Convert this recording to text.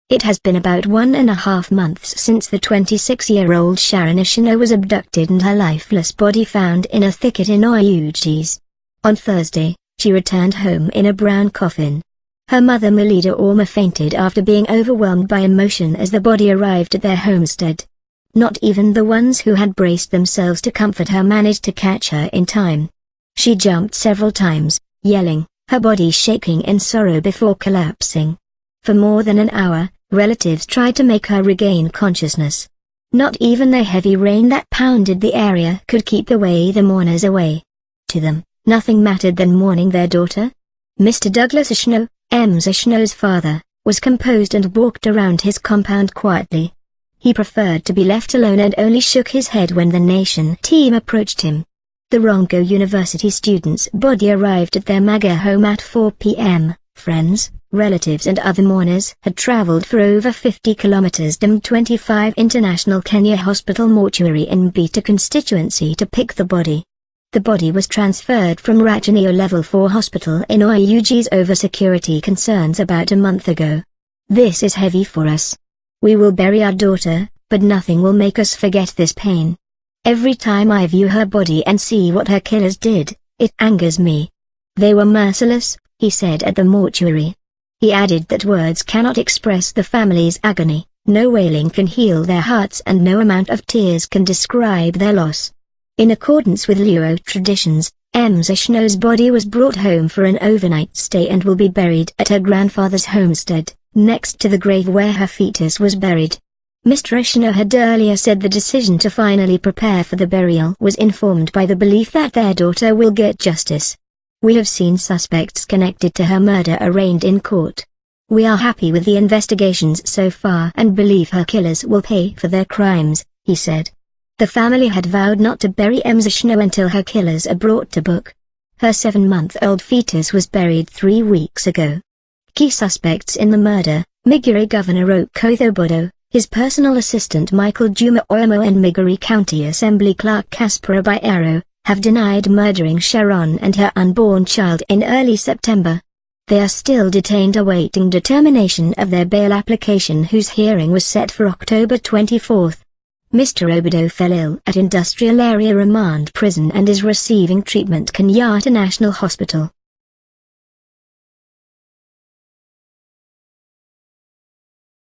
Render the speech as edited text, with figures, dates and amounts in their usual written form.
It has been about 1.5 months since the 26-year-old Sharon Otieno was abducted and her lifeless body found in a thicket in Oyugis. On Thursday, she returned home in a brown coffin. Her mother Melida Orma fainted after being overwhelmed by emotion as the body arrived at their homestead. Not even the ones who had braced themselves to comfort her managed to catch her in time. She jumped several times, yelling, her body shaking in sorrow before collapsing. For more than an hour, relatives tried to make her regain consciousness. Not even the heavy rain that pounded the area could keep the mourners away. To them, nothing mattered than mourning their daughter. Mr. Douglas Otieno, Ms. Otieno's father, was composed and walked around his compound quietly. He preferred to be left alone and only shook his head when the Nation team approached him. The Rongo University student's body arrived at their Maga home at 4 p.m. Friends, relatives and other mourners had traveled for over 50 kilometers to M25 International Kenya Hospital mortuary in Mbita constituency to pick the body. The body was transferred from Rajaniyo Level 4 Hospital in Oyugis over security concerns about a month ago. This is heavy for us. We will bury our daughter, but nothing will make us forget this pain. Every time I view her body and see what her killers did, it angers me. They were merciless, he said at the mortuary. He added that words cannot express the family's agony, no wailing can heal their hearts and no amount of tears can describe their loss. In accordance with Luo traditions, Ms. Otieno's body was brought home for an overnight stay and will be buried at her grandfather's homestead, next to the grave where her fetus was buried. Mr. Otieno had earlier said the decision to finally prepare for the burial was informed by the belief that their daughter will get justice. We have seen suspects connected to her murder arraigned in court. We are happy with the investigations so far and believe her killers will pay for their crimes, he said. The family had vowed not to bury Ms. Otieno until her killers are brought to book. Her 7-month-old fetus was buried 3 weeks ago. Key suspects in the murder, Migori Governor Okotho Bodo, his personal assistant Michael Juma Oyomo and Migori County Assembly Clerk Caspar Bayero, have denied murdering Sharon and her unborn child in early September. They are still detained awaiting determination of their bail application whose hearing was set for October 24. Mr. Obodo fell ill at Industrial Area Remand Prison and is receiving treatment at Kenyatta National Hospital.